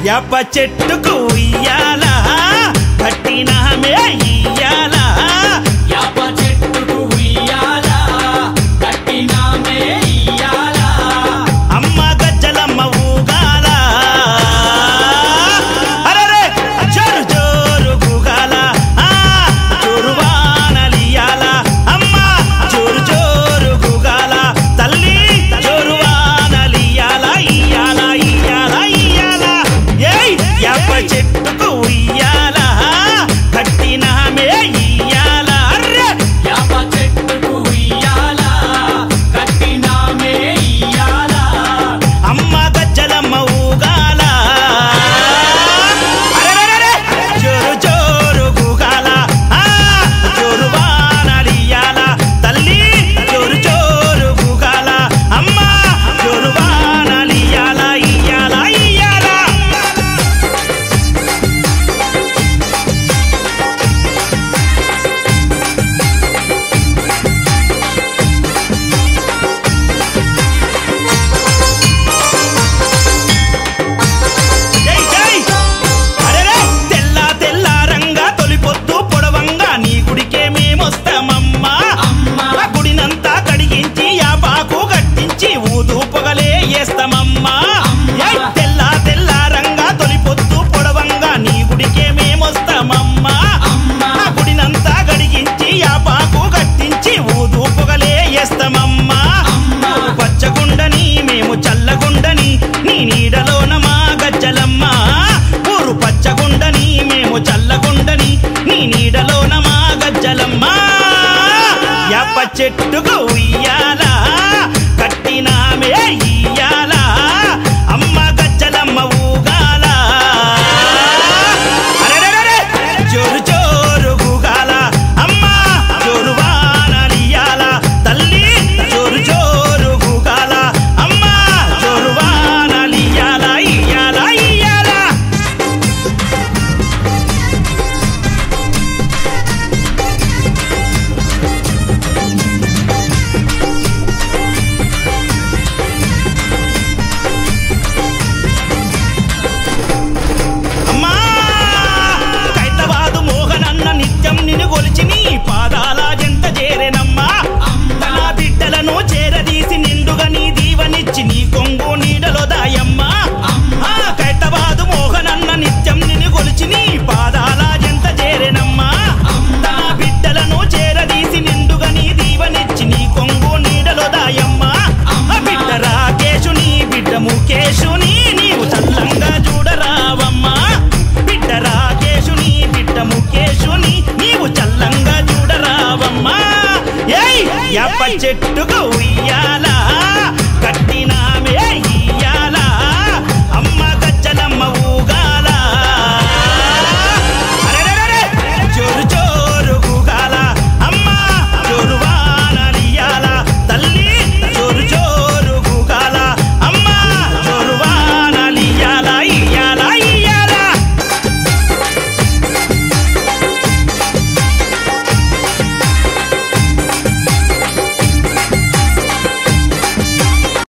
యాప చెట్టుకు ఉయ్యాల కట్టినామే ఇయ్యాల యాప చెట్టుకు ఉయ్యాల కట్టినామే ఇయ్యాల అమ్మ గజ్జలమ్మ ఊగాల అరెరే జోరు జోరు గుగాల జోరు వానలియాల అమ్మ జోరు జోరు గుగాల తల్లి జోరు వానలియాల ఇయ్యాల ఇయ్యాల ఇయ్యాల ఏయ్ యాప చెట్టుకు ఉయ్యాల కట్టినామే ఇయ్యాల అర్రే యాప చెట్టుకు ఉయ్యాల కట్టినామే ఇయ్యాల అమ్మ గజ్జలమ్మ ఊగాల అరెరెరెరె జోరు జోరు గుగాల జోరు వానలియాల తల్లి జోరు జోరు గుగాల అమ్మ జోరు వానలియాల ఇయ్యాల ఇయ్యాల జై జై అరెరే తెల్ల తెల్ల రంగా తొలిపొద్దు పొడవంగా నీ గుడికే మేమొస్తామమ్మా ఆ గుడినంతా కడిగించి యాపాకు కట్టించి ఊదు పొగలే వేస్తామమ్మా ఏయ్ తెల్ల తెల్ల రంగా తొలిపొద్దు పొడవంగా నీ గుడికే మేమొస్తామమ్మా ఆ గుడినంతా కడిగించి యాపాకు కట్టించి ఊదు పొగలే వేస్తామమ్మా పచ్చగుండని మేము చల్లగుండని నీ నీడలోన మా గజ్జలమ్మ ఊరు పచ్చగుండని మేము చల్లగుండని నీ నీడలోన మా గజ్జలమ్మ యాప చెట్టుకు ఉయ్యాల కట్టినామే ఇయ్యాల అమ్మ గజ్జలమ్మ ఊగాల అరెరెరెరె జోరు జోరు గుగాల అమ్మ జోరు వానలియాల తల్లి జోరు జోరు గుగాల అమ్మ జోరు వానలియాల ఇయ్యాల ఇయ్యాల అమ్మా కైతవాదు మోహనన్న నిత్యం నిన్ను కొలిచి నీ పాదాల జంట చేరెనమ్మా తన బిడ్డలను చేరదీసి నిండుగా నీ దీవనిచ్చి నీ కొంగు నీడలో దాయమ్మా కైతవాదు మోహనన్న నిత్యం నిన్ను కొలిచి నీ పాదాల జంట చేరెనమ్మా తన బిడ్డలను చేరదీసి నిండుగా నీ దీవనిచ్చి నీ కొంగు నీడలో దాయమ్మా బిడ్డ రాకేశుని బిడ్డ ముఖేశుని నీవు చల్లంగా చూడరావమ్మా బిడ్డ రాకేశుని బిడ్డ ముఖేశుని నీవు చల్లంగా చూడరావమ్మా ఏయ్ యాప చెట్టుకు ఉయ్యాల కట్టినామే